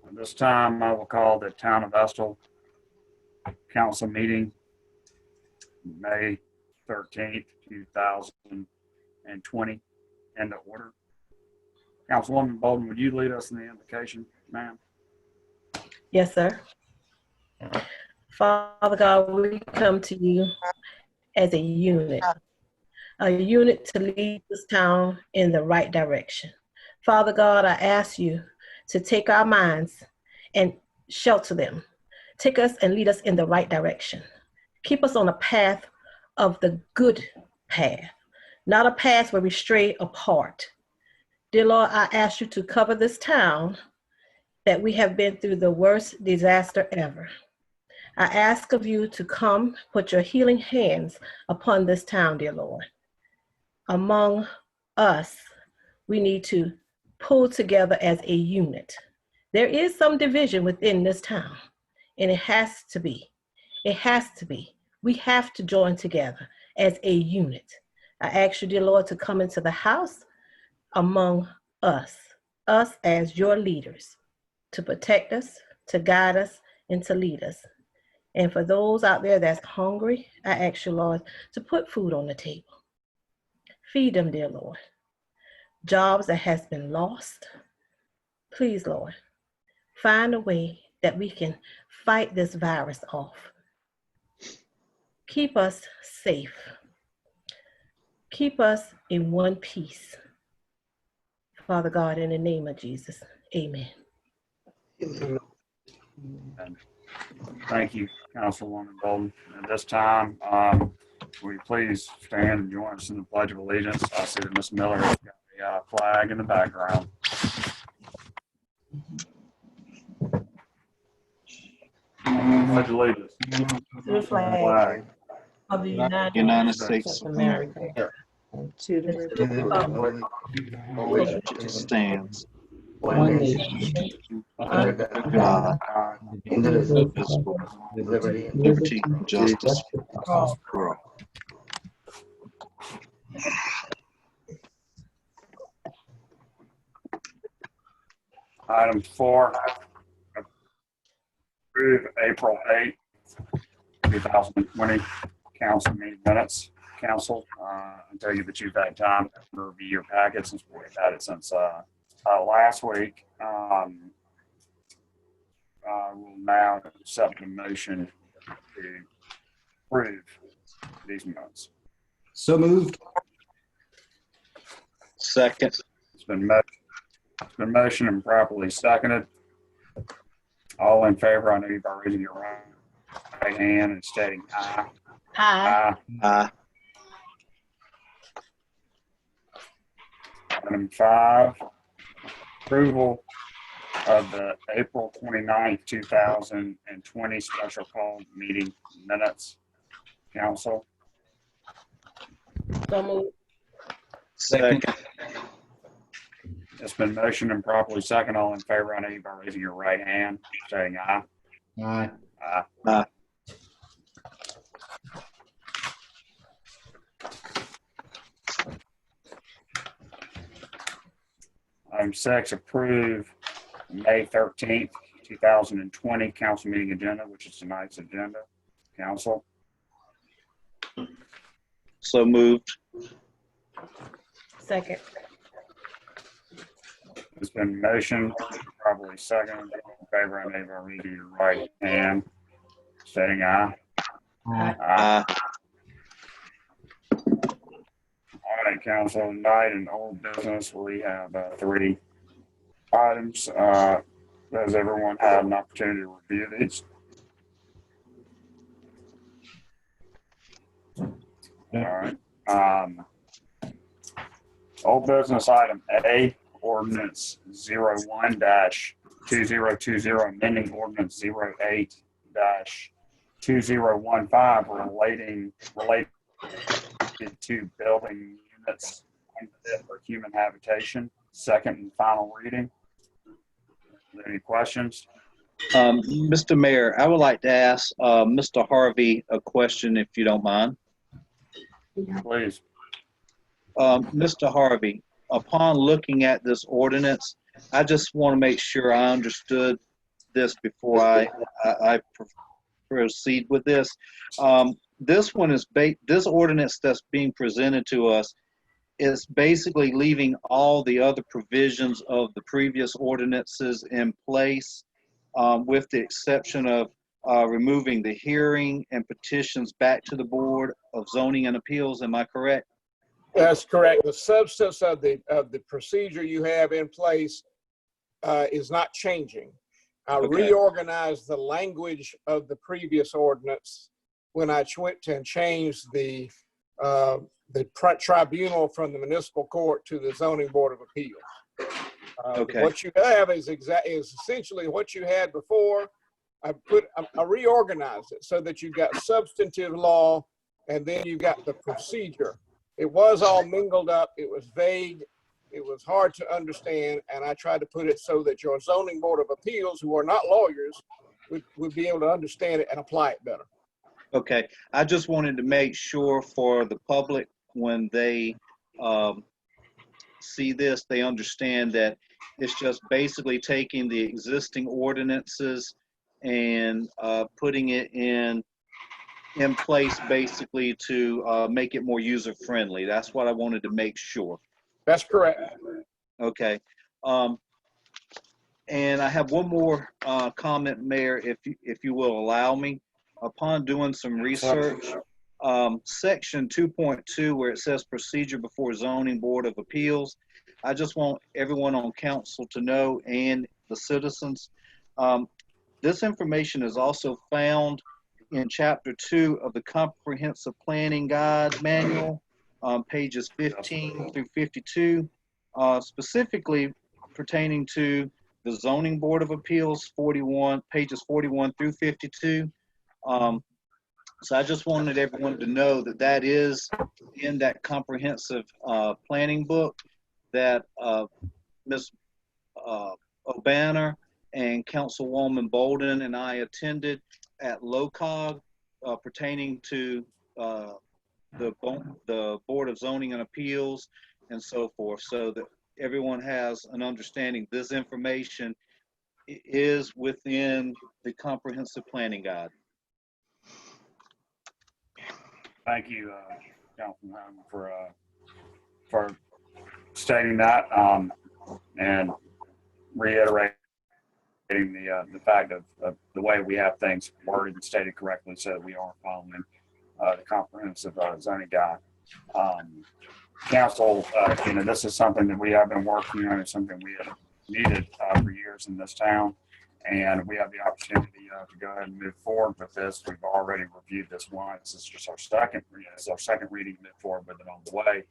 At this time, I will call the Town of Estill Council meeting, May 13th, 2020, into order. Councilwoman Bolden, would you lead us in the invocation, ma'am? Yes, sir. Father God, we come to you as a unit to lead this town in the right direction. Father God, I ask you to take our minds and shelter them. Take us and lead us in the right direction. Keep us on a path of the good path, not a path where we stray apart. Dear Lord, I ask you to cover this town that we have been through the worst disaster ever. I ask of you to come, put your healing hands upon this town, dear Lord. Among us, we need to pull together as a unit. There is some division within this town, and it has to be. It has to be. We have to join together as a unit. I ask you, dear Lord, to come into the house among us as your leaders, to protect us, to guide us, and to lead us. And for those out there that's hungry, I ask you, Lord, to put food on the table. Feed them, dear Lord. Jobs that has been lost, please, Lord, find a way that we can fight this virus off. Keep us safe. Keep us in one piece. Father God, in the name of Jesus, amen. Thank you, Councilwoman Bolden. At this time, will you please stand and join us in the Pledge of Allegiance? I see that Ms. Miller has got a flag in the background. Pledge allegiance To the flag of the United States of America, to the republic for which it stands, one nation, under God, indivisible, liberty and liberty and justice for all. Item 4, approve April 8th, 2020 council meeting minutes. Council, I tell you that you've had time to review your packets since we've had it since last week. We'll now accept a motion to approve these minutes. So moved. Second. It's been motioned and properly seconded. All in favor, I know you by raising your right hand and stating aye. Aye. Aye. Item 5, approval of the April 29th, 2020 special call meeting minutes. Council. So moved. Second. It's been motioned and properly seconded. All in favor, I know you by raising your right hand, stating aye. Aye. Aye. Aye. Item 6, approve May 13th, 2020 council meeting agenda, which is tonight's agenda. Council. So moved. Second. It's been motioned, probably second. All in favor, I know you by raising your right hand, stating aye. Aye. Aye. All right, council, tonight in old business, we have 3 items. Does everyone have an opportunity to review these? All right. Old business item A, ordinance 01-2020, amending ordinance 08-2015 related to building units for human habitation. Second and final reading. Are there any questions? Mr. Mayor, I would like to ask Mr. Harvey a question, if you don't mind. Please. Mr. Harvey, upon looking at this ordinance, I just want to make sure I understood this before I proceed with this. This one is this ordinance that's being presented to us is basically leaving all the other provisions of the previous ordinances in place, with the exception of removing the hearing and petitions back to the Board of Zoning and Appeals. Am I correct? That's correct. The substance of the procedure you have in place is not changing. I reorganized the language of the previous ordinance when I went and changed the tribunal from the municipal court to the zoning board of appeals. What you have is essentially what you had before. I reorganized it so that you got substantive law, and then you got the procedure. It was all mingled up. It was vague. It was hard to understand, and I tried to put it so that your zoning board of appeals, who are not lawyers, would be able to understand it and apply it better. Okay, I just wanted to make sure for the public, when they see this, they understand that it's just basically taking the existing ordinances and putting it in place basically to make it more user-friendly. That's what I wanted to make sure. That's correct. Okay. And I have one more comment, Mayor, if you will allow me. Upon doing some research, section 2.2, where it says procedure before zoning board of appeals, I just want everyone on council to know, and the citizens, this information is also found in chapter 2 of the comprehensive planning guide manual, pages 15 through 52, specifically pertaining to the zoning board of appeals, pages 41 through 52. So I just wanted everyone to know that that is in that comprehensive planning book that Ms. O'Banner and Councilwoman Bolden and I attended at LOCOG pertaining to the Board of Zoning and Appeals and so forth, so that everyone has an understanding. This information is within the comprehensive planning guide. Thank you, Councilman, for stating that and reiterating the fact of the way we have things worded and stated correctly, so that we are following the comprehensive zoning guide. Council, this is something that we have been working on. It's something we have needed for years in this town, and we have the opportunity to go ahead and move forward with this. We've already reviewed this once. This is just our second reading to move forward with it on the way.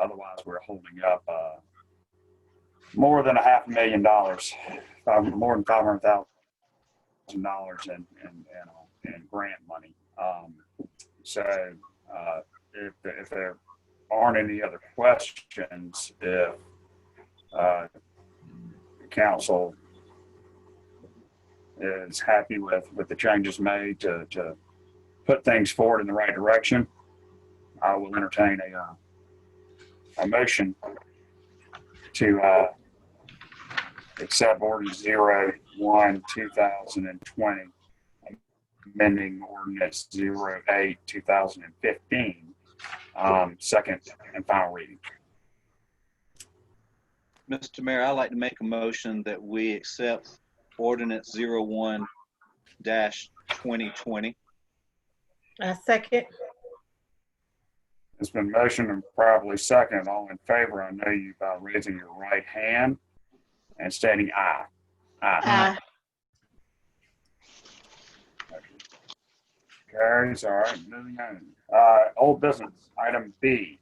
Otherwise, we're holding up more than $500,000, more than $500,000 in grant money. So if there aren't any other questions, if the council is happy with the changes made to put things forward in the right direction, I will entertain a motion to accept Ordinance 01/2020, amending Ordinance 08/2015, second and final reading. Mr. Mayor, I'd like to make a motion that we accept Ordinance 01/2020. I second. It's been motioned and probably second. All in favor, I know you by raising your right hand and stating aye. Aye. Carries. All right, moving on. Old business, item B,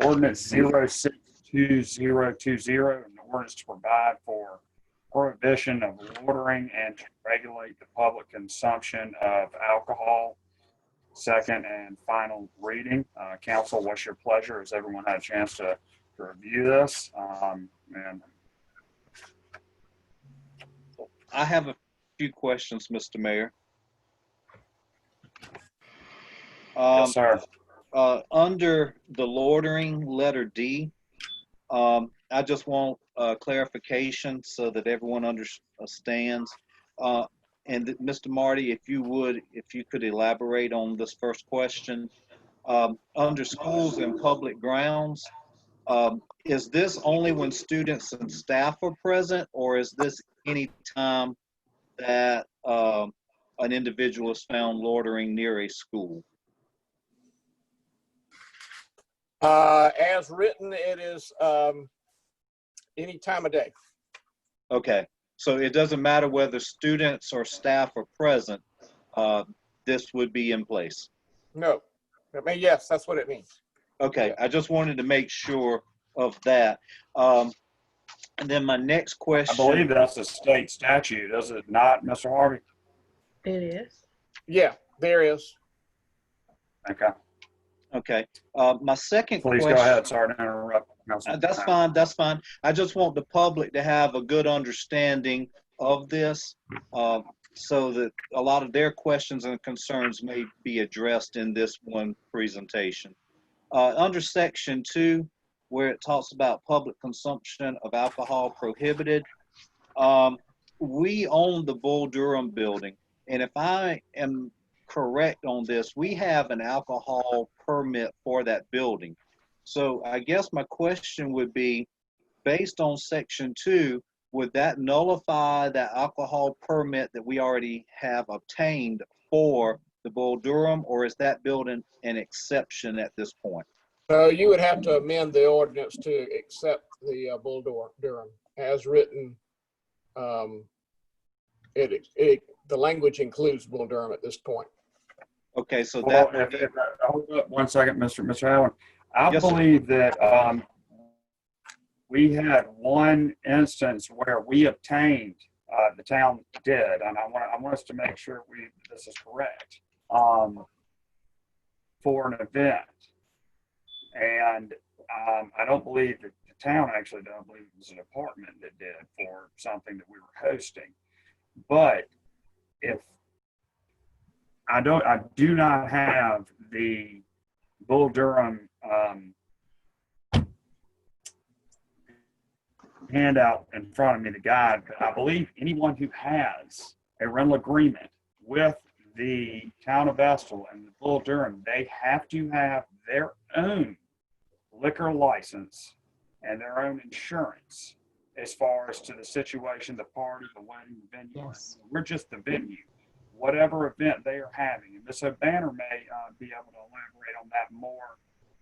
Ordinance 06/2020, an ordinance to provide for prohibition of ordering and to regulate the public consumption of alcohol. Second and final reading. Council, what's your pleasure? Has everyone had a chance to review this? And I have a few questions, Mr. Mayor. yes, sir. Under the loitering, letter D, I just want clarification so that everyone understands. Mr. Marty, if you could elaborate on this first question. Under schools and public grounds, is this only when students and staff are present, or is this any time that an individual is found loitering near a school? As written, it is any time of day. Okay, so it doesn't matter whether students or staff are present, this would be in place. No. I mean, yes, that's what it means. Okay, Yeah. I just wanted to make sure of that. And then my next I question. believe that's a state statute, is it not, Mr. Harvey? It is. Yeah, there is. Okay. Okay, my second Please question. go ahead. Sorry to interrupt. Councilman. That's fine, that's fine. I just want the public to have a good understanding of this, so that a lot of their questions and concerns may be addressed in this one presentation. Under section 2, where it talks about public consumption of alcohol prohibited, we own the Bull Durham building, and if I am correct on this, we have an alcohol permit for that building. So I guess my question would be, based on section 2, would that nullify that alcohol permit that we already have obtained for the Bull Durham, or is that building an exception at this point? So you would have to amend the ordinance to accept the Bull Durham as written. The language includes Bull Durham at this point. Okay, so Well, that. hold up one second, Mr. Allen. I Yes, sir. believe that we had one instance where we obtained, the town did, and I want us to make sure this is correct, for an event. And I don't believe that the town actually did. I believe it was an apartment that did for something that we were hosting. But if I do not have the Bull Durham handout in front of me, the guide, but I believe anyone who has a rental agreement with the town of Estill and the Bull Durham, they have to have their own liquor license and their own insurance as far as to the situation, the party, the wedding, the venue. Yes. We're just the venue. Whatever event they are having, and Ms. O'Banner may be able to elaborate on that more,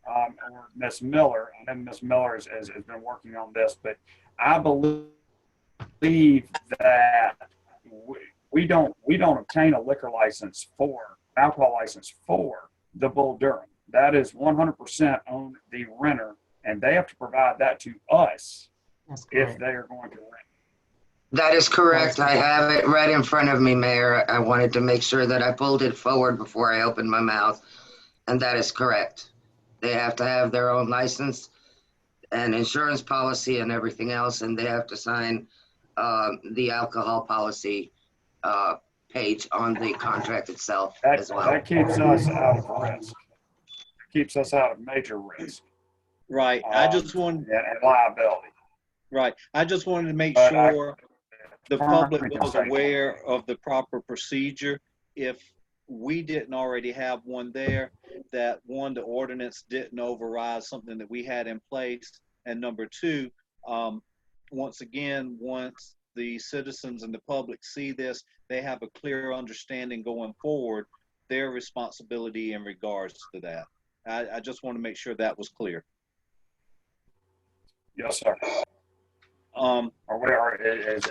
or Ms. Miller. I know Ms. Miller has been working on this, but I believe that we don't obtain a liquor license alcohol license for the Bull Durham. That is 100% on the renter, and they have to provide that to us That's if correct. they are going to rent. That is correct. I have it right in front of me, Mayor. I wanted to make sure that I pulled it forward before I opened my mouth, and that is correct. They have to have their own license and insurance policy and everything else, and they have to sign the alcohol policy page on the contract itself as well. That keeps us out of risk. It keeps us out of major risk. Right, I just wanted. And liability. Right, I just wanted to make But sure the public Currently was can say- aware of the proper procedure. If we didn't already have one there, that one, the ordinance didn't override something that we had in place. And number two, once again, once the citizens and the public see this, they have a clear understanding going forward, their responsibility in regards to that. I just want to make sure that was clear. Yes, sir.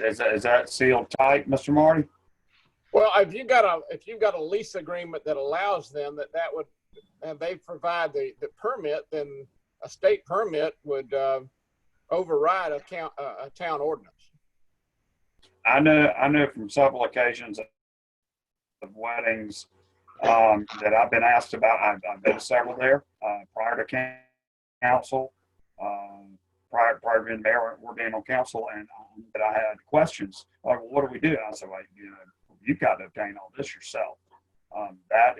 Is that sealed tight, Mr. Marty? Well, if you've got a lease agreement that allows them that would, and they provide the permit, then a state permit would override a town ordinance. I know from several occasions of weddings that I've been asked about. I've been to several there prior to council, prior to being mayor or being on council, and that I had questions like, well, what do we do? And I said, like, you've got to obtain all this yourself. That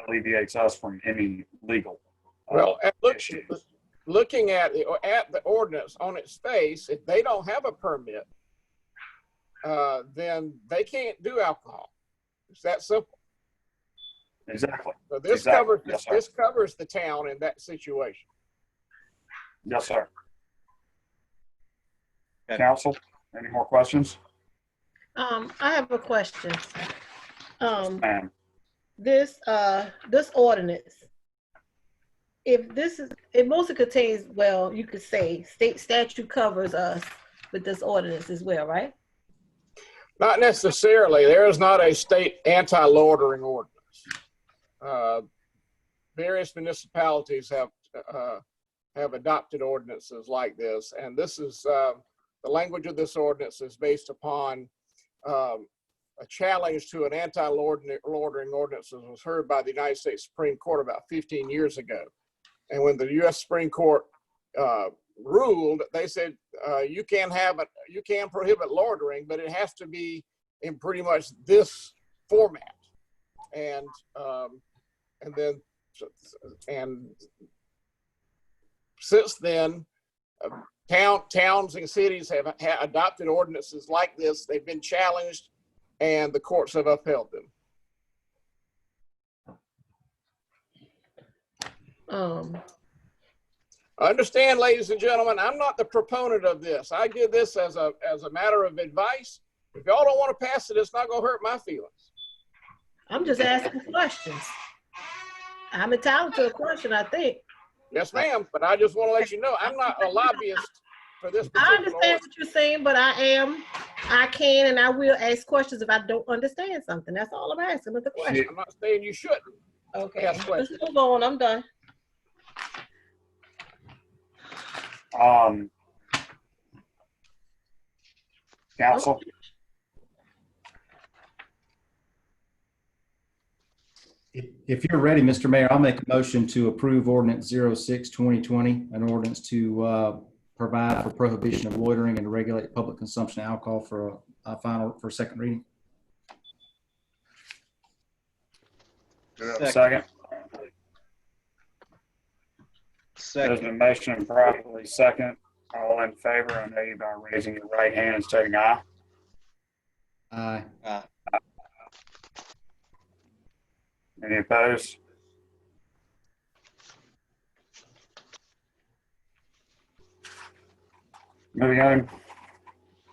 alleviates us from any legal. Well, issues. looking at the ordinance on its face, if they don't have a permit, then they can't do alcohol. It's that simple. Exactly. So this Exactly. covers Yes, sir. this covers the town in that situation. Yes, sir. Okay. Council, any more questions? I have a question. Ma'am. This ordinance, it mostly contains, well, you could say state statute covers us with this ordinance as well, right? Not necessarily. There is not a state anti-loitering ordinance. Various municipalities have adopted ordinances like this, and this is the language of this ordinance is based upon a challenge to an anti-loitering ordinance that was heard by the United States Supreme Court about 15 years ago. And when the U.S. Supreme Court ruled, they said you can prohibit loitering, but it has to be in pretty much this format. And since then, towns and cities have adopted ordinances like this. They've been challenged, and the courts have upheld them. Understand, ladies and gentlemen, I'm not the proponent of this. I give this as a matter of advice. If y'all don't want to pass it, it's not going to hurt my feelings. I'm just asking questions. I'm entitled to a question, I think. Yes, ma'am. But I just want to let you know, I'm not a lobbyist for this particular I understand what you're saying, but I can and I will ask questions if I don't understand something. That's all I'm asking with the question. I'm not saying you shouldn't. Okay, Yes, let's move on. I'm done. Council, If you're ready, Mr. Mayor, I'll make a motion to approve ordinance 06-2020, an ordinance to provide for prohibition of loitering and to regulate public consumption of alcohol for a second reading. second. There's Second. been motion properly second. All in favor, I know you by raising your right hand and stating aye. Aye. Any opposed? Moving on.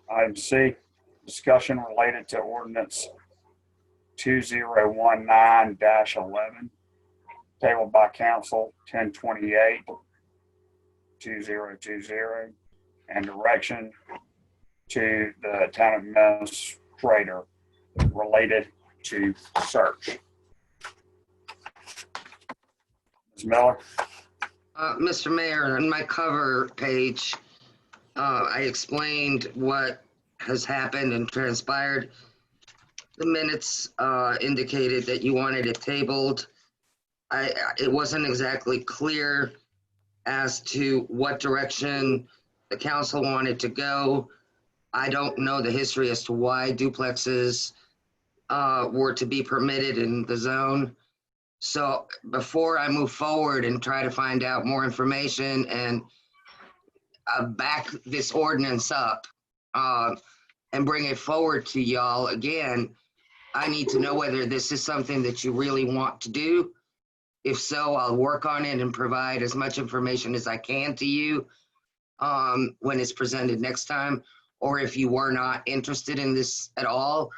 Item C, discussion related to ordinance 2019-11, tabled by council 10/28/2020, and direction to the town administrator related to search. Ms. Miller? Mr. Mayor, on my cover page, I explained what has happened and transpired. The minutes indicated that you wanted it tabled. It wasn't exactly clear as to what direction the council wanted to go. I don't know the history as to why duplexes were to be permitted in the zone. So before I move forward and try to find out more information and back this ordinance up and bring it forward to y'all again, I need to know whether this is something that you really want to do. If so, I'll work on it and provide as much information as I can to you when it's presented next time. Or if you were not interested in this at all,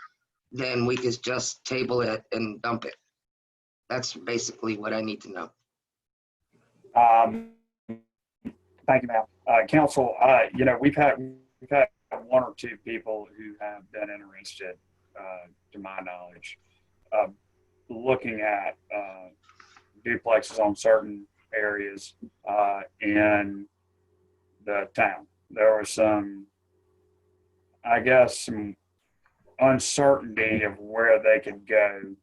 then we could just table it and dump it. That's basically what I need to know. Thank you, ma'am. Council, we've had one or two people who have been interested, to my knowledge, looking at duplexes on certain areas in the town. There was some uncertainty of where they could go.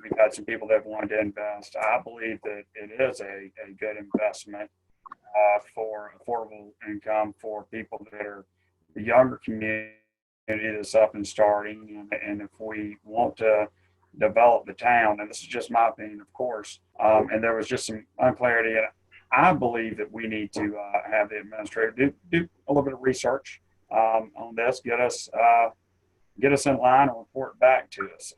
We've had some people that wanted to invest. I believe that it is a good investment for affordable income for people that are the younger community that's up and starting. And if we want to develop the town, and this is just my opinion, of course, and there was just some unclarity, and I believe that we need to have the administrator do a little bit of research on this, get us get us in line and report back to us.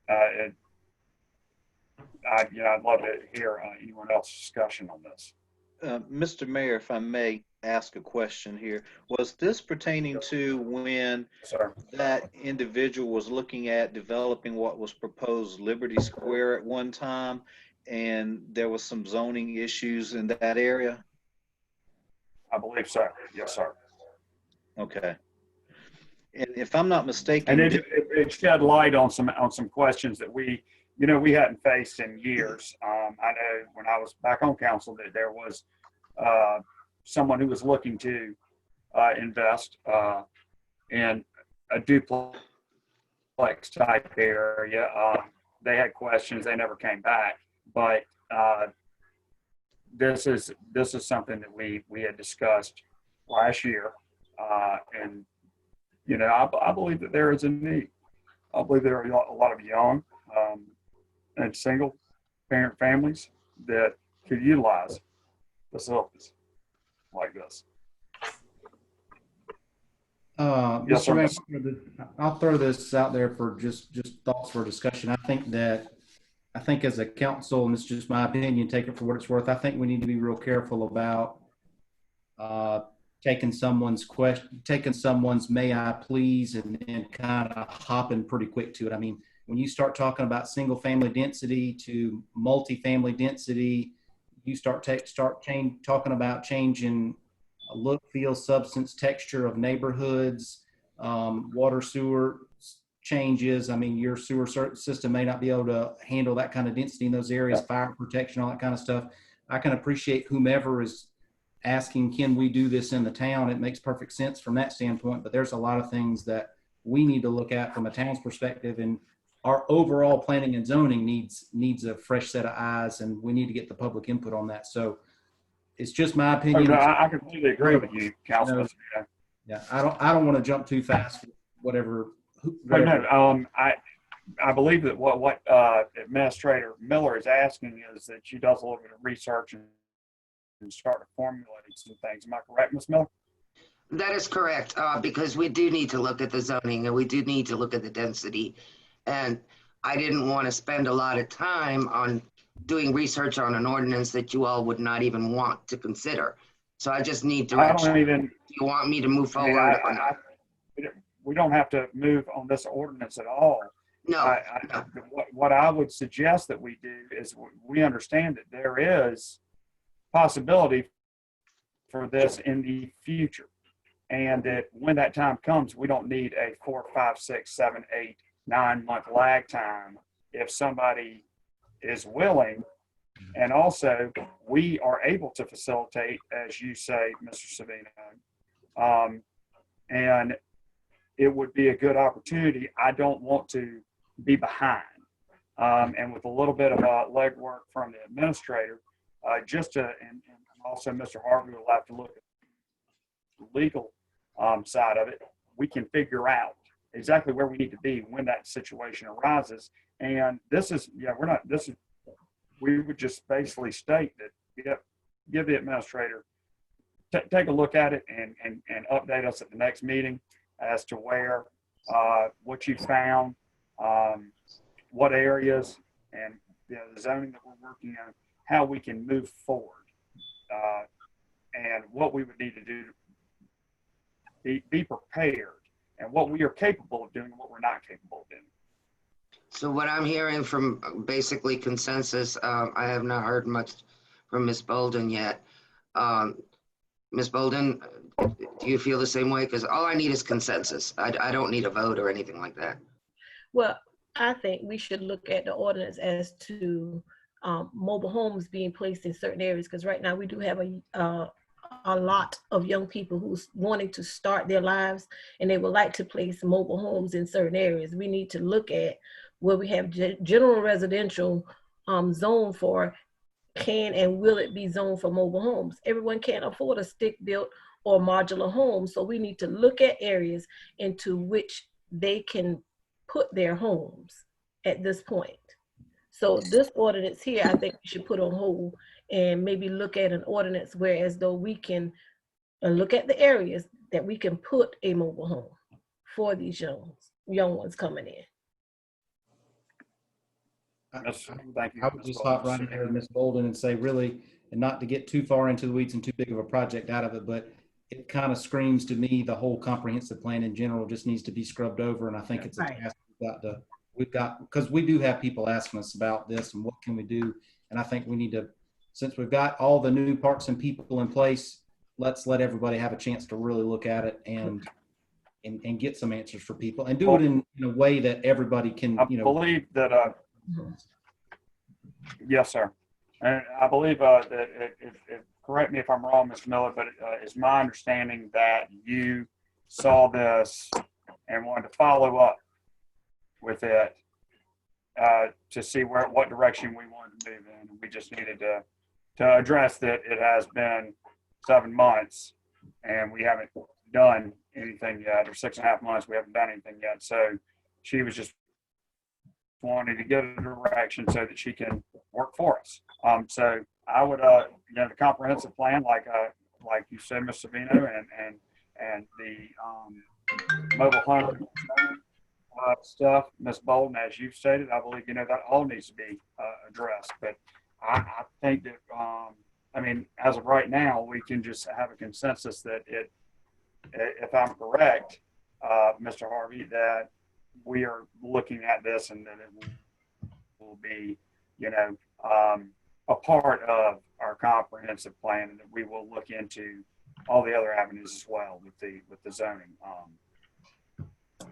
I'd love to hear anyone else's discussion on this. Mr. Mayor, if I may ask a question here, was this pertaining to when Sir, that individual was looking at developing what was proposed Liberty Square at one time, and there was some zoning issues in that area? I believe so. Yes, sir. Okay. And if I'm not mistaken, And it shed light on some questions that we hadn't faced in years. I know when I was back on council that there was someone who was looking to invest in a duplex type area. They had questions. They never came back. But this is something that we had discussed last year, and I believe that there is a need. I believe there are a lot of young and single parent families that could utilize facilities like this. Yes, Mr. sir. Mayor, I'll throw this out there for just thoughts for discussion. I think as a council, and it's just my opinion, take it for what it's worth. I think we need to be real careful about taking someone's may I please and then kind of hopping pretty quick to it. I mean, when you start talking about single family density to multifamily density, you start talking about changing a look, feel, substance, texture of neighborhoods, water, sewer changes. I mean, your sewer system may not be able to handle that kind of density in those areas, fire protection, all that kind of stuff. I can appreciate whomever is asking, can we do this in the town? It makes perfect sense from that standpoint, but there's a lot of things that we need to look at from a town's perspective, and our overall planning and zoning needs a fresh set of eyes, and we need to get the public input on that. So it's just my opinion. I completely agree with you, Councilman. Yeah, I don't want to jump too fast. Whatever. No, I believe that what Administrator Miller is asking is that she does a little bit of research and start to formulate some things. Am I correct, Ms. Miller? That is correct, because we do need to look at the zoning and we do need to look at the density. And I didn't want to spend a lot of time on doing research on an ordinance that you all would not even want to consider. So I just need direction. Do you want me to move forward? We don't have to move on this ordinance at all. No. What I would suggest that we do is we understand that there is possibility for this in the future, and that when that time comes, we don't need a 4, 5, 6, 7, 8, 9 month lag time if somebody is willing. And also, we are able to facilitate, as you say, Mr. Savino, and it would be a good opportunity. I don't want to be behind. And with a little bit of legwork from the administrator, and also Mr. Harvey will have to look at the legal side of it, we can figure out exactly where we need to be when that situation arises. And we would just basically state that, give the administrator, take a look at it and update us at the next meeting as to where, what you found, what areas, and the zoning that we're working on, how we can move forward, and what we would need to do to be prepared, and what we are capable of doing and what we're not capable of doing. So what I'm hearing from basically consensus, I have not heard much from Ms. Bolden yet. Ms. Bolden, do you feel the same way? Because all I need is consensus. I don't need a vote or anything like that. Well, I think we should look at the ordinance as to mobile homes being placed in certain areas, because right now we do have a lot of young people who's wanting to start their lives and they would like to place mobile homes in certain areas. We need to look at where we have general residential zone for, can and will it be zoned for mobile homes? Everyone can't afford a stick-built or modular home, so we need to look at areas into which they can put their homes at this point. So this ordinance here, I think we should put on hold and maybe look at an ordinance where as though we can look at the areas that we can put a mobile home. for these young ones coming in. Thank you. I would just hop right in there with Ms. Bolden and say, really, and not to get too far into the weeds and too big of a project out of it, but it kind of screams to me the whole comprehensive plan in general just needs to be scrubbed over. And I think it's a Right. task because we do have people asking us about this and what can we do. And I think we need to, since we've got all the new parts and people in place, let's let everybody have a chance to really look at it and get some answers for people and do it in a way that everybody can, I believe that, yes, sir. And I believe that if correct me if I'm wrong, Mr. Miller, but it's my understanding that you saw this and wanted to follow up with it to see what direction we wanted to move in. We just needed to address that it has been 7 months and we haven't done anything yet, or 6.5 months, we haven't done anything yet. So she was just wanting to get a direction so that she can work for us. So I would, the comprehensive plan, like you said, Ms. Savino, and the mobile home stuff, Ms. Bolden, as you've stated, I believe, that all needs to be addressed. But I think that, as of right now, we can just have a consensus that if I'm correct, Mr. Harvey, that we are looking at this and that it will be, a part of our comprehensive plan, and that we will look into all the other avenues as well with the zoning.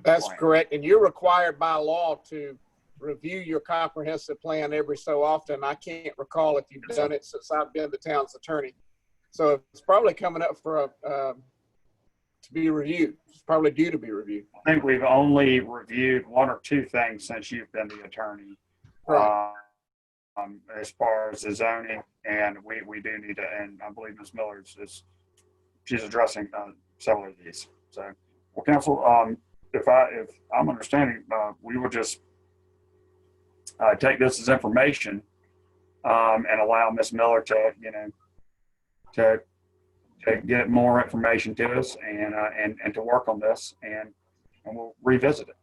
That's plan. correct. And you're required by law to review your comprehensive plan every so often. I can't recall if you've done it since I've been the town's attorney. So it's probably coming up for to be reviewed. It's probably due to be reviewed. I think we've only reviewed 1 or 2 things since you've been the attorney. Right. As far as the zoning, and we do need to, and I believe Ms. Miller she's addressing several of these. So, well, council, if I'm understanding, we will just take this as information and allow Ms. Miller to get more information to us and to work on this, and we'll revisit it.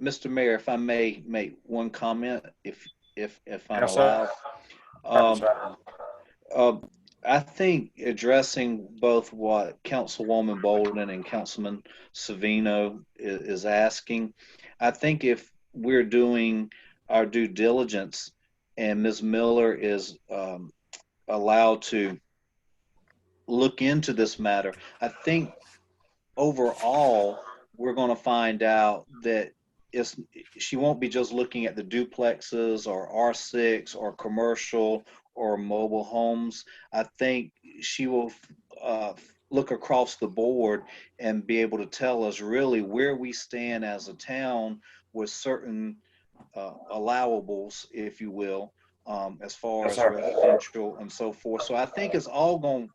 Mr. Mayor, if I may make one comment, if I'm Yes, allowed. I think addressing both what Councilwoman Bolden and Councilman Savino is asking, I think if we're doing our due diligence and Ms. Miller is allowed to look into this matter, I think overall we're going to find out that she won't be just looking at the duplexes or R6 or commercial or mobile homes. I think she will look across the board and be able to tell us really where we stand as a town with certain allowables, if you will, as far as residential and so forth. So I think it's all going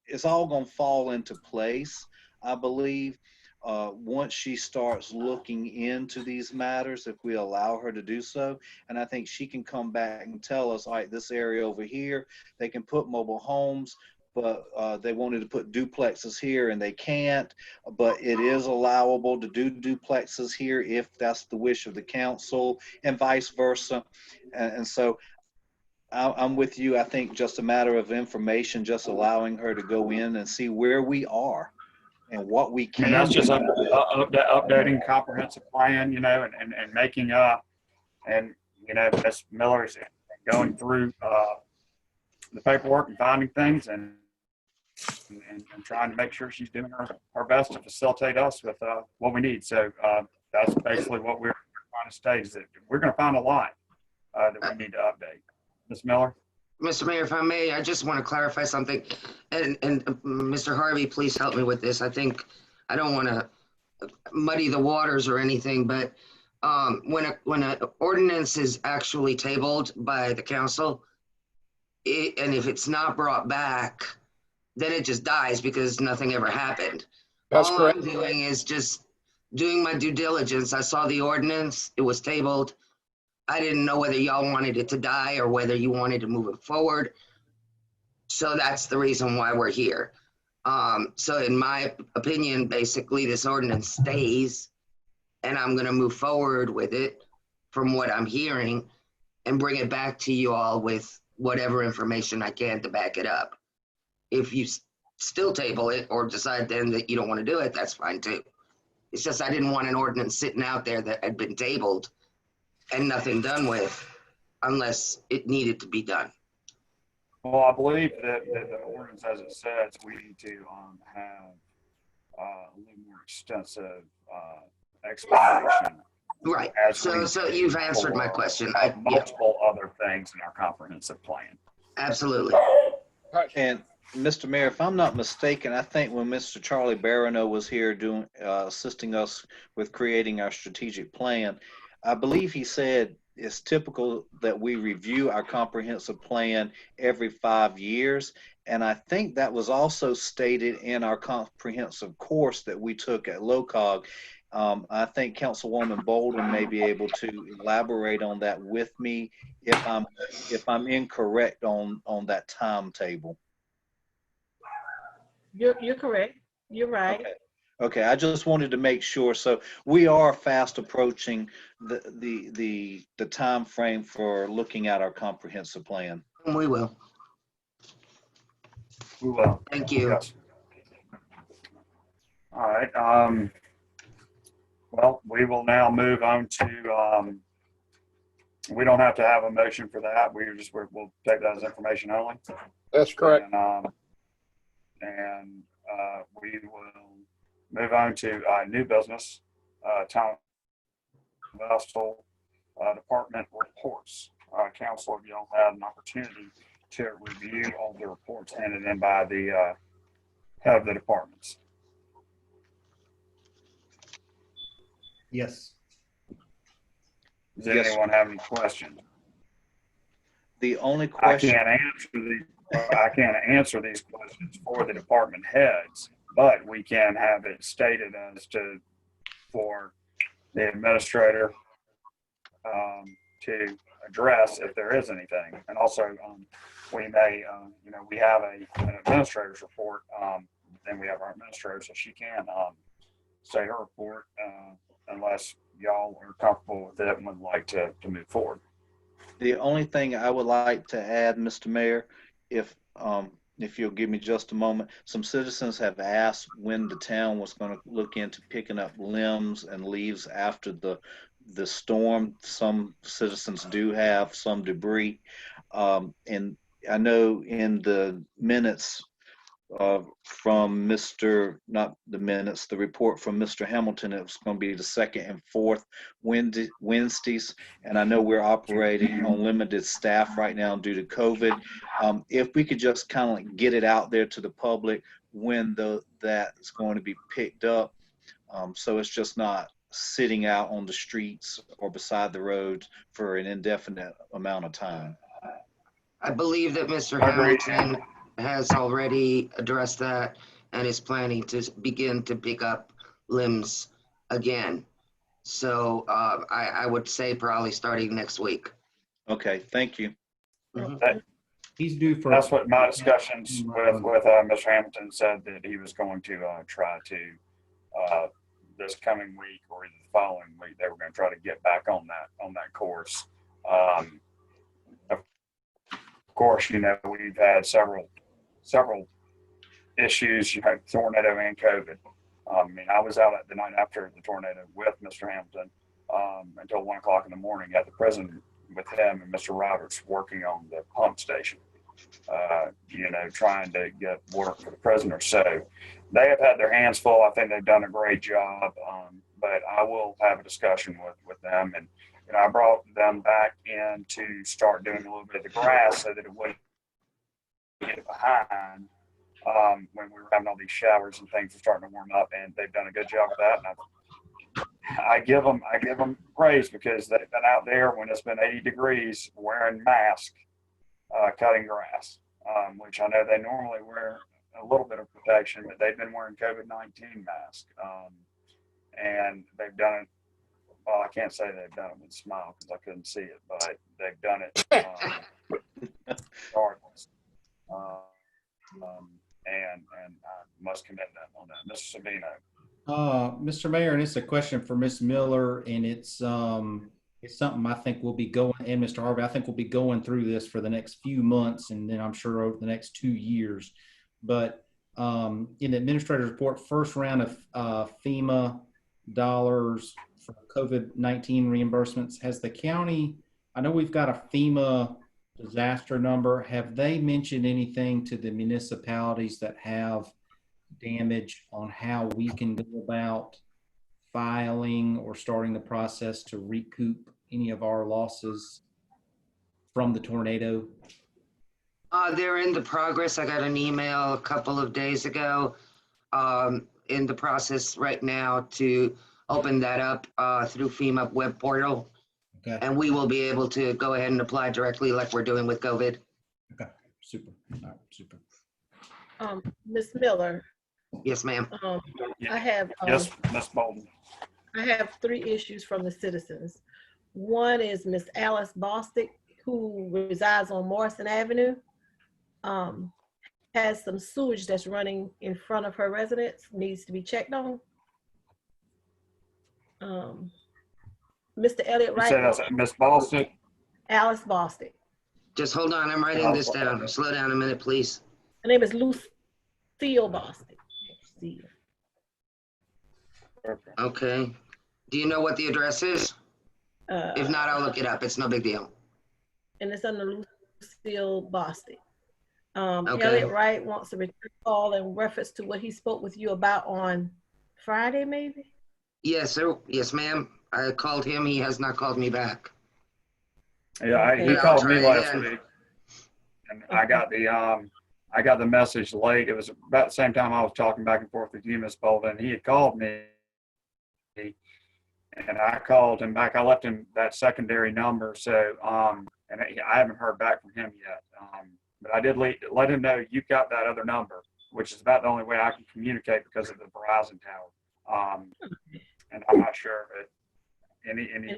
to fall into place, I believe. Once she starts looking into these matters, if we allow her to do so. And I think she can come back and tell us, all right, this area over here, they can put mobile homes, but they wanted to put duplexes here and they can't, but it is allowable to do duplexes here if that's the wish of the council, and vice versa. And so I'm with you. I think just a matter of information, just allowing her to go in and see where we are and what we can. And that's just updating comprehensive plan, and making and Ms. Miller's going through the paperwork and finding things and trying to make sure she's doing her best to facilitate us with what we need. So that's basically what we're trying to state, is that we're going to find a lot that we need to update. Ms. Miller? Mr. Mayor, if I may, I just want to clarify something. And Mr. Harvey, please help me with this. I think I don't want to muddy the waters or anything, but when an ordinance is actually tabled by the council, and if it's not brought back, then it just dies because nothing ever happened. That's All correct. I'm doing is just doing my due diligence. I saw the ordinance, it was tabled. I didn't know whether y'all wanted it to die or whether you wanted to move it forward. So that's the reason why we're here. So in my opinion, basically this ordinance stays, and I'm gonna move forward with it from what I'm hearing and bring it back to you all with whatever information I can to back it up. If you still table it or decide then that you don't want to do it, that's fine too. It's just I didn't want an ordinance sitting out there that had been tabled and nothing done with unless it needed to be done. Well, I believe that the ordinance, as it says, we need to have a little more extensive explanation. Right. As we So do you've answered my for, question. Yeah, multiple other things in our comprehensive plan. Absolutely. And Mr. Mayor, if I'm not mistaken, I think when Mr. Charlie Barano was here doing, assisting us with creating our strategic plan, I believe he said it's typical that we review our comprehensive plan every 5 years. And I think that was also stated in our comprehensive course that we took at LOCOG. I think Councilwoman Bolden may be able to elaborate on that with me if I'm incorrect on that timetable. You're correct. You're right. Okay, I just wanted to make sure. So we are fast approaching the time frame for looking at our comprehensive plan. We will. We will. Thank you. Yes. All right. Well, we will now move on to, we don't have to have a motion for that. We'll take that as information only. That's correct. And we will move on to new business, town of Estill department reports. Council, if y'all had an opportunity to review all the reports handed in by the head of the departments. Yes. Does anyone have any questions? The only question I can't answer these questions for the department heads, but we can have it stated as to for the administrator to address if there is anything. And also we may, we have an administrator's report, and we have our administrator, so she can say her report unless y'all are comfortable with it and would like to move forward. The only thing I would like to add, Mr. Mayor, if you'll give me just a moment, some citizens have asked when the town was going to look into picking up limbs and leaves after the storm. Some citizens do have some debris. And I know in the minutes from the report from Mr. Hamilton, it was going to be the second and fourth Wednesdays. And I know we're operating on limited staff right now due to COVID. If we could just kind of get it out there to the public when that's going to be picked up. So it's just not sitting out on the streets or beside the roads for an indefinite amount of time. I believe that Mr. Hamilton has already addressed that and is planning to begin to pick up limbs again. So I would say probably starting next week. Okay, thank you. Mhm. He's due for. That's what my discussions with Mr. Hamilton said, that he was going to try to this coming week or either the following week, they were going to try to get back on that course. Of course, we've had several issues. You had tornado and COVID. I was out at the night after the tornado with Mr. Hamilton until 1 o'clock in the morning at the prison with him and Mr. Roberts working on the pump station, trying to get work for the prisoners. So they have had their hands full. I think they've done a great job, but I will have a discussion with them. And I brought them back in to start doing a little bit of the grass so that it wouldn't get behind when we were having all these showers and things were starting to warm up, and they've done a good job of that. And I give them praise because they've been out there when it's been 80 degrees wearing masks, cutting grass, which I know they normally wear a little bit of protection, but they've been wearing COVID-19 masks, and they've done it. Well, I can't say they've done it with a smile because I couldn't see it, but they've done it regardless. and I must commend them on that. Mr. Savino. Mr. Mayor, and it's a question for Ms. Miller, and it's something I think we'll be going, and Mr. Harvey, I think we'll be going through this for the next few months, and then I'm sure over the next 2 years. But in the administrator's report, first round of FEMA dollars for COVID-19 reimbursements, has the county, I know we've got a FEMA disaster number. Have they mentioned anything to the municipalities that have damage on how we can go about filing or starting the process to recoup any of our losses from the tornado? They're in the progress. I got an email a couple of days ago, in the process right now to open that up through FEMA web portal. Okay. And we will be able to go ahead and apply directly like we're doing with COVID. Okay, super. All right, super. Ms. Miller, Yes, ma'am. I have Yes, Ms. Bolden. I have 3 issues from the citizens. One is Miss Alice Bostick, who resides on Morrison Avenue, has some sewage that's running in front of her residence, needs to be checked on. Mr. Elliott You said Wright. that's Ms. Boston. Alice Bostick. Just hold on. I'm writing this down. Slow down a minute, please. Her name is Lucille Bostick. Okay. Do you know what the address is? If not, I'll look it up. It's no big deal. And it's under Lucille Bostick. Okay. Elliott Wright wants a return call in reference to what he spoke with you about on Friday, maybe? Yes, sir. Yes, ma'am. I called him. He has not called me back. Yeah, he I'll called try me last again. week, and I got the message late. It was about the same time I was talking back and forth with you, Ms. Bolden. He had called me, and I called him back. I left him that secondary number, so and I haven't heard back from him yet. But I did let him know you got that other number, which is about the only way I can communicate because of the Verizon tower. And I'm not sure if anything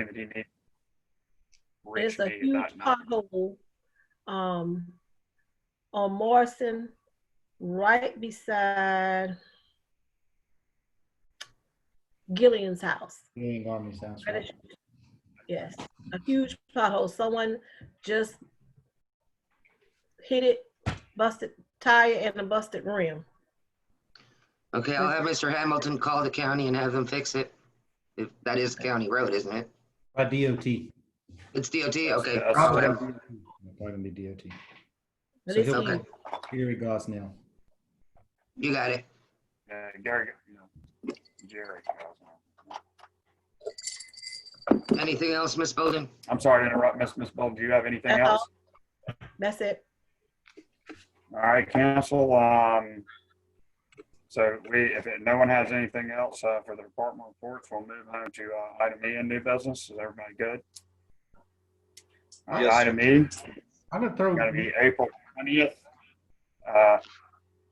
that he needs. There's a huge pothole on Morrison, right beside Gillian's house. Gillian Garmin's house. Right? Yes, a huge pothole. Someone just hit it, busted tire and a busted rim. Okay, I'll have Mr. Hamilton call the county and have them fix it. If that is county road, isn't it? By DOT. It's DOT? Okay. Probably. Probably gonna be DOT. But So it's he'll huge. Gary Gosnell. You got it. Gary, Jerry. Anything else, Miss Bolden? I'm sorry to interrupt, Ms. Bolden. Do you have anything That's all. else? That's it. All right, council. So if no one has anything else for the department reports, we'll move on to item E in new business. Is everybody good? All right, Yes, item E. I'm gonna throw. Going to be April 20th.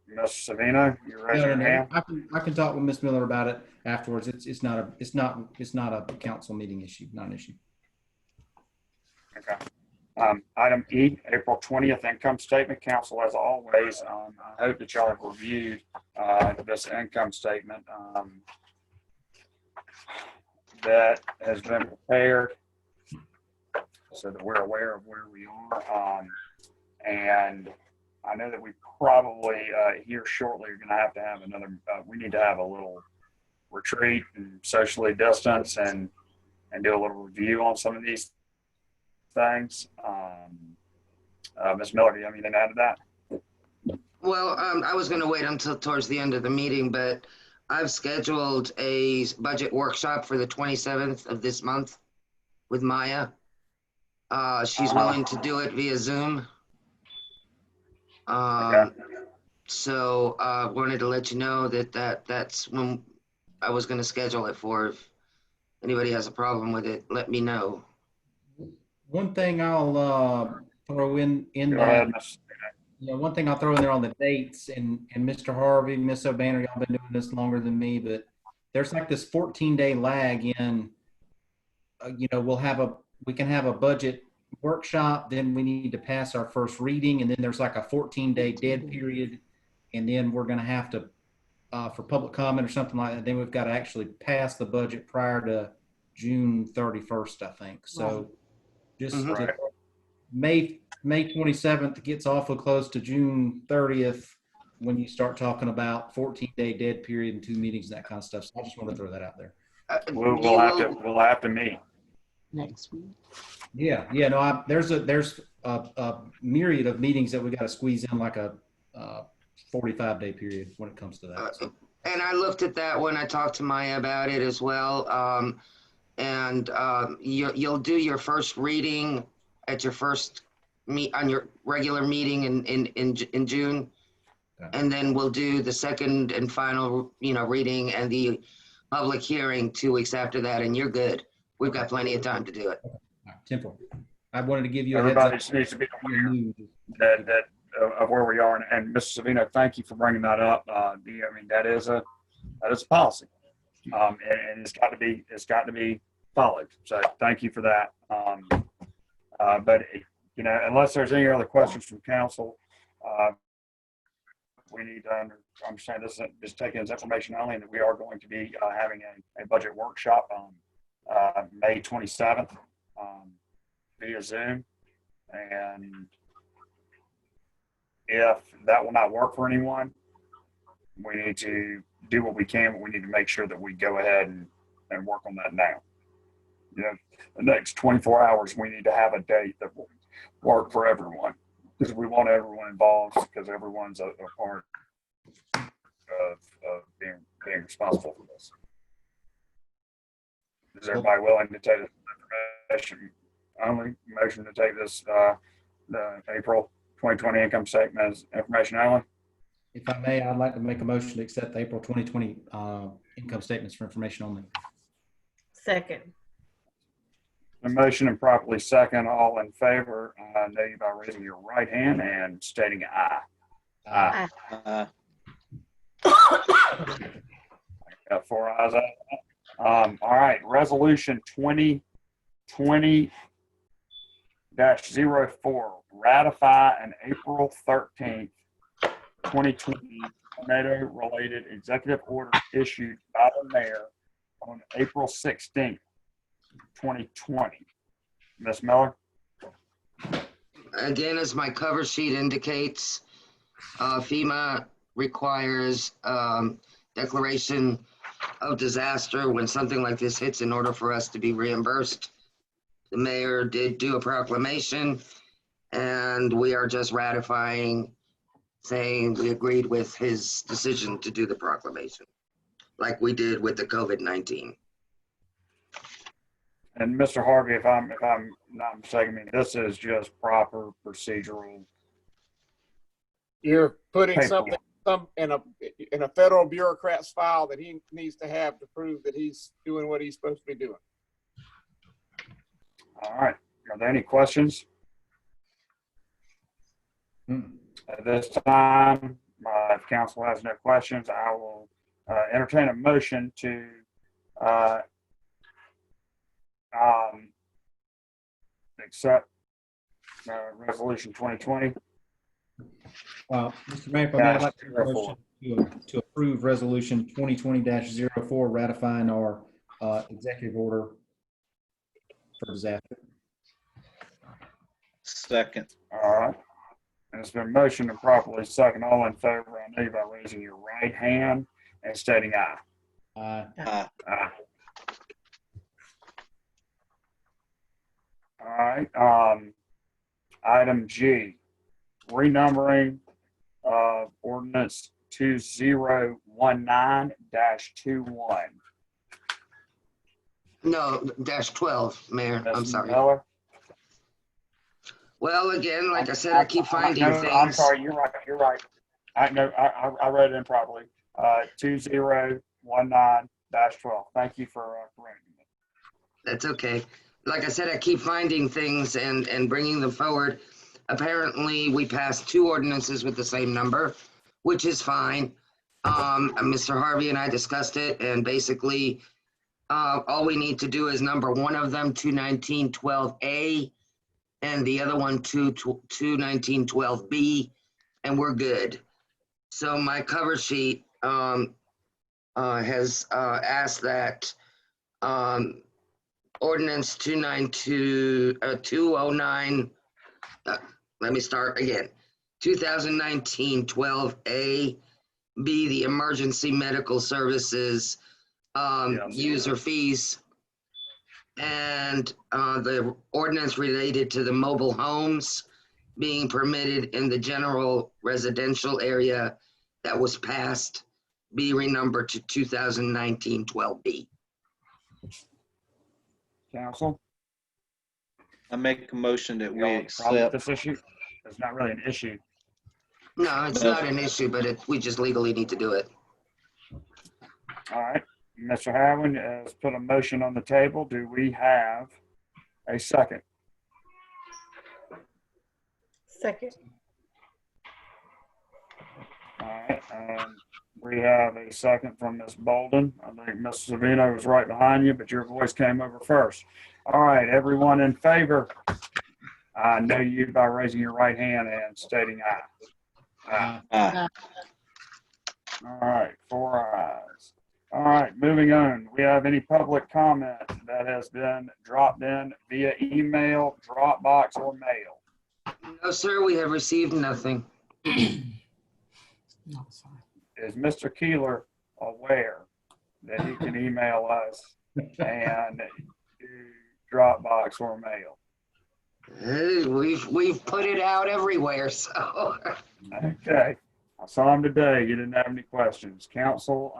Ms. Savino, you raising your hand? I can talk with Ms. Miller about it afterwards. It's not a council meeting issue, not an issue. Okay. Item E, April 20th income statement. Council, as always, I hope that y'all have reviewed this income statement that has been prepared so that we're aware of where we are. And I know that we probably here shortly are going to have another, we need to have a little retreat and socially distance and do a little review on some of these things. Ms. Miller, do you have anything to add to that? Well, I was going to wait until towards the end of the meeting, but I've scheduled a budget workshop for the 27th of this month with Maya. She's willing to do it via Zoom. Okay. So wanted to let you know that's when I was going to schedule it for. If anybody has a problem with it, let me know. One thing I'll throw in Go that. ahead, Ms. Yeah, one thing I'll throw in there on the dates, and Mr. Harvey, Ms. O'Banner, y'all been doing this longer than me, but there's like this 14-day lag in, we can have a budget workshop, then we need to pass our first reading, and then there's like a 14-day dead period and then we're going to have to, for public comment or something like that, then we've got to actually pass the budget prior to June 31st, I think. So just Mhm. Right. May 27th gets awful close to June 30th when you start talking about 14-day dead period and 2 meetings and that kind of stuff. So I just want to throw that out there. We'll You we'll have to meet. Next week. Yeah, no, there's a myriad of meetings that we got to squeeze in like a 45-day period when it comes to that. So. And I looked at that when I talked to Maya about it as well. You'll do your first reading at your first on your regular meeting in June. Okay. And then we'll do the second and final, reading and the public hearing 2 weeks after that, and you're good. We've got plenty of time to do it. All right, Temple. I wanted to give you a Everybody heads just needs to be up. aware that of where we are. And Mr. Savino, thank you for bringing that up. I mean, that is a policy, and it's got to be followed. So thank you for that. But unless there's any other questions from council, we need to understand this is just taking as information only, and that we are going to be having a budget workshop on May 27th via Zoom. And if that will not work for anyone, we need to do what we can, but we need to make sure that we go ahead and work on that now. The next 24 hours, we need to have a date that will work for everyone, because we want everyone involved, because everyone's a part of being responsible for this. Is everybody willing to take this information only? Motion to take this the April 2020 income statement as information only? If I may, I'd like to make a motion to accept the April 2020 income statements for information only. Second. The motion and properly second. All in favor, know you by raising your right hand and stating aye. Aye. Got 4 ayes. All right, resolution 2020-04, ratify an April 13th, 2020 tornado-related executive order issued by the mayor on April 16th, 2020. Ms. Miller? Again, as my cover sheet indicates, FEMA requires declaration of disaster when something like this hits in order for us to be reimbursed. The mayor did do a proclamation, and we are just ratifying, saying we agreed with his decision to do the proclamation, like we did with the COVID-19. And Mr. Harvey, if I'm not mistaken, this is just proper procedural. You're putting paperwork. something in a federal bureaucrat's file that he needs to have to prove that he's doing what he's supposed to be doing. All right. Are there any questions? At this time, if council has no questions, I will entertain a motion to accept resolution 2020. Mr. Mayor, if I may, I'd like to make a motion to approve resolution 2020-04, ratifying our executive order for disaster. Second. All right. And it's been motioned and properly second. All in favor, I know you by raising your right hand and stating aye. Aye. All right. Item G, renumbering of ordinance 2019-21. No, -12, Mayor. I'm Ms. sorry. Miller? Well, again, like I said, I keep finding No, things. I'm sorry. You're right. I know. I read it improperly. 2019-12. Thank you for correcting me. That's okay. Like I said, I keep finding things and bringing them forward. Apparently, we passed 2 ordinances with the same number, which is fine. Mr. Harvey and I discussed it, and basically, all we need to do is number one of them 219-12A, and the other one 219-12B, and we're good. So my cover sheet has asked that ordinance 209, let me start again. 2019-12A be the emergency medical services Yes. user fees, and the ordinance related to the mobile homes being permitted in the general residential area that was passed be renumbered to 2019-12B. Council? I make a motion that we Y'all have a problem with accept. this issue? It's not really an issue. No, it's No. not an issue, but we just legally need to do it. All right. Mr. Howard has put a motion on the table. Do we have a second? Second. All right. We have a second from Ms. Bolden. I think Ms. Savino was right behind you, but your voice came over first. All right. Everyone in favor? I know you by raising your right hand and stating aye. Aye. Aye. All right. 4 ayes. All right, moving on. We have any public comment that has been dropped in via email, Dropbox, or mail? No, sir, we have received nothing. No, sorry. Is Mr. Keeler aware that he can email us and do Dropbox or mail? We've put it out everywhere, so. Okay. I saw him today. You didn't have any questions. Council,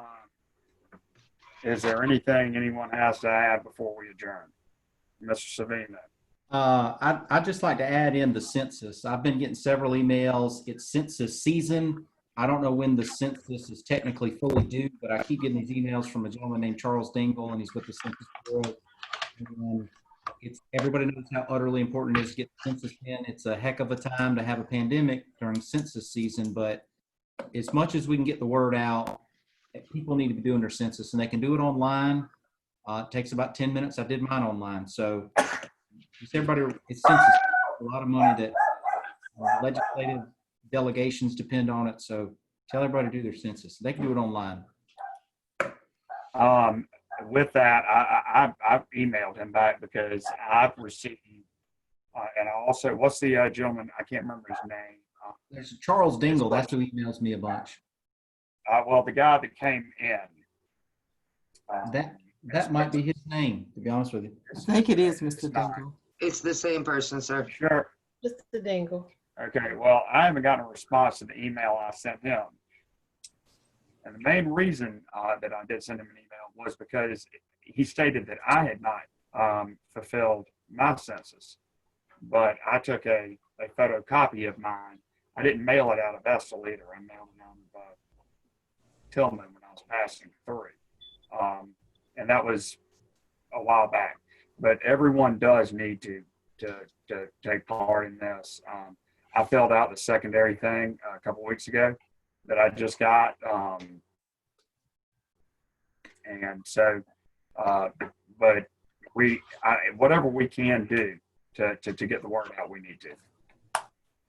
is there anything anyone has to add before we adjourn? Mr. Savino? I'd just like to add in the census. I've been getting several emails. It's census season. I don't know when the census is technically fully due, but I keep getting these emails from a gentleman named Charles Dingle, and he's with the Census Bureau. And everybody knows how utterly important it is to get the census in. It's a heck of a time to have a pandemic during census season, but as much as we can get the word out, people need to be doing their census, and they can do it online. It takes about 10 minutes. I did mine online. So just everybody, it's census. A lot of money that legislative delegations depend on it. So tell everybody to do their census. They can do it online. With that, I've emailed him back because I've received, and I also, what's the gentleman? I can't remember his name. There's Charles Dingle. That's who emails me a bunch. Well, the guy that came in. That might be his name, to be honest with you. I think it is It's Mr. not. Dingle. It's the same person, sir. Sure. Mr. Dingle. Okay. Well, I haven't gotten a response to the email I sent him. And the main reason that I did send him an email was because he stated that I had not fulfilled my census, but I took a photocopy of mine. I didn't mail it out of Estill either. I mailed it out of Tillman when I was passing through. And that was a while back. But everyone does need to take part in this. I filled out the secondary thing a couple weeks ago that I just got. And so, but whatever we can do to get the word out, we need to.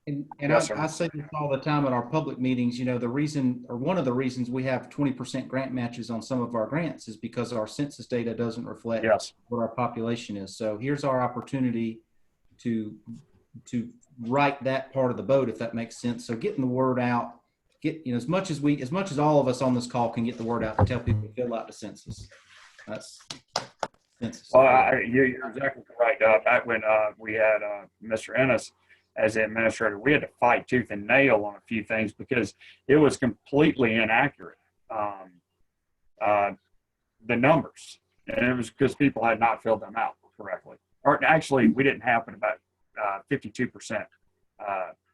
And Yes, sir. I say this all the time at our public meetings, you know, the reason, or one of the reasons we have 20% grant matches on some of our grants is because our census data doesn't reflect Yes. what our population is. So here's our opportunity to right that part of the boat, if that makes sense. So getting the word out, as much as all of us on this call can get the word out to tell people to fill out the census. That's census. Well, you're exactly right. Back when we had Mr. Ennis as the administrator, we had to fight tooth and nail on a few things because it was completely inaccurate. The numbers, and it was because people had not filled them out correctly. Or actually, we didn't have but about 52%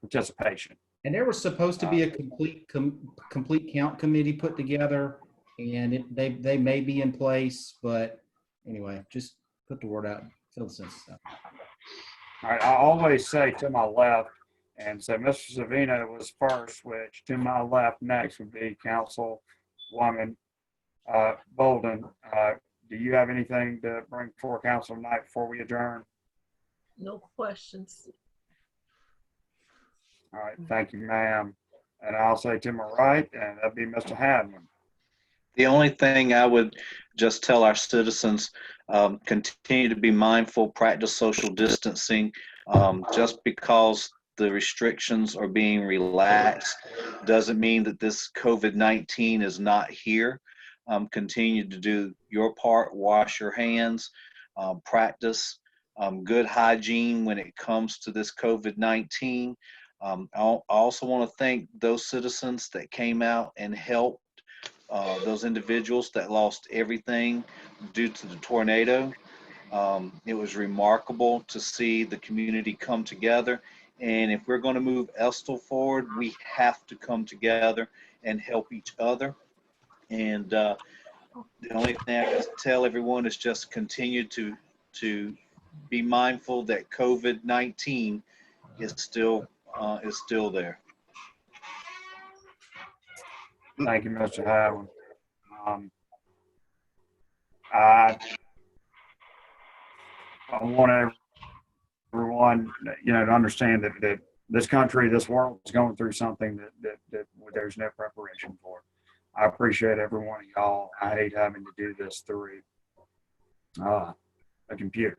participation. And there was supposed to be a complete count committee put together, and they may be in place, but anyway, just put the word out, fill the census out. All right, I always say to my left, and so Mr. Savino was first, which to my left next would be Councilwoman Bolden. Do you have anything to bring before council tonight before we adjourn? No questions. All right, thank you, ma'am. And I'll say to my right, and that'd be Mr. Hadman. The only thing I would just tell our citizens, continue to be mindful, practice social distancing. Just because the restrictions are being relaxed doesn't mean that this COVID-19 is not here. Continue to do your part, wash your hands, practice good hygiene when it comes to this COVID-19. I also want to thank those citizens that came out and helped those individuals that lost everything due to the tornado. It was remarkable to see the community come together. And if we're going to move Estill forward, we have to come together and help each other. And the only thing I can tell everyone is just continue to be mindful that COVID-19 is still there. Thank you, Mr. Hadman. I want everyone, to understand that this country, this world is going through something that there's no preparation for. I appreciate every one of y'all. I hate having to do this through a computer.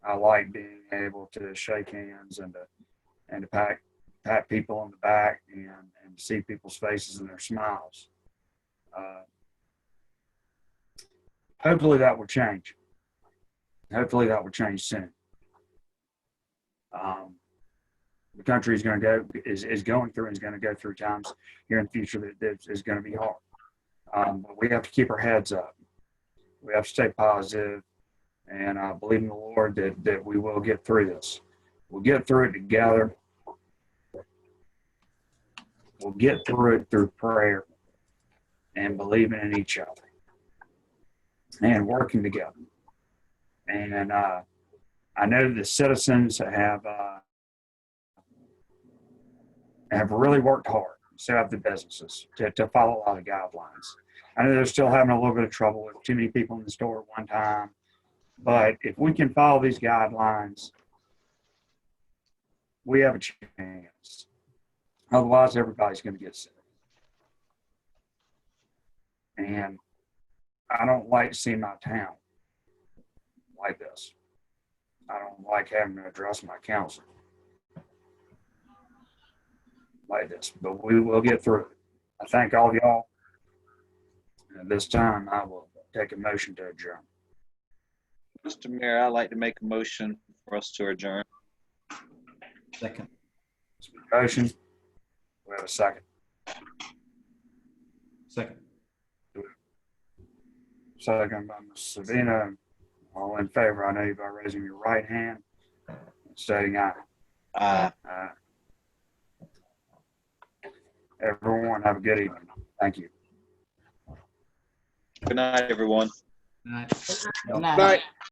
I like being able to shake hands and to pat people on the back and see people's faces and their smiles. Hopefully that will change. Hopefully that will change soon. The country is going to go through times here in the future that is going to be hard. But we have to keep our heads up. We have to stay positive and believe in the Lord that we will get through this. We'll get through it together. We'll get through it through prayer and believing in each other and working together. And I know the citizens have really worked hard, so have the businesses, to follow a lot of guidelines. I know they're still having a little bit of trouble with too many people in the store at one time, but if we can follow these guidelines, we have a chance. Otherwise, everybody's going to get sick. And I don't like seeing my town like this. I don't like having to address my council like this, but we will get through it. I thank all of y'all. And at this time, I will take a motion to adjourn. Mr. Mayor, I'd like to make a motion for us to adjourn. Second. Motion. We have a second. Second. Second by Ms. Savino. All in favor, I know you by raising your right hand and stating aye. Aye. Aye. Everyone have a good evening. Thank you. Good night, everyone. Good night. Good night.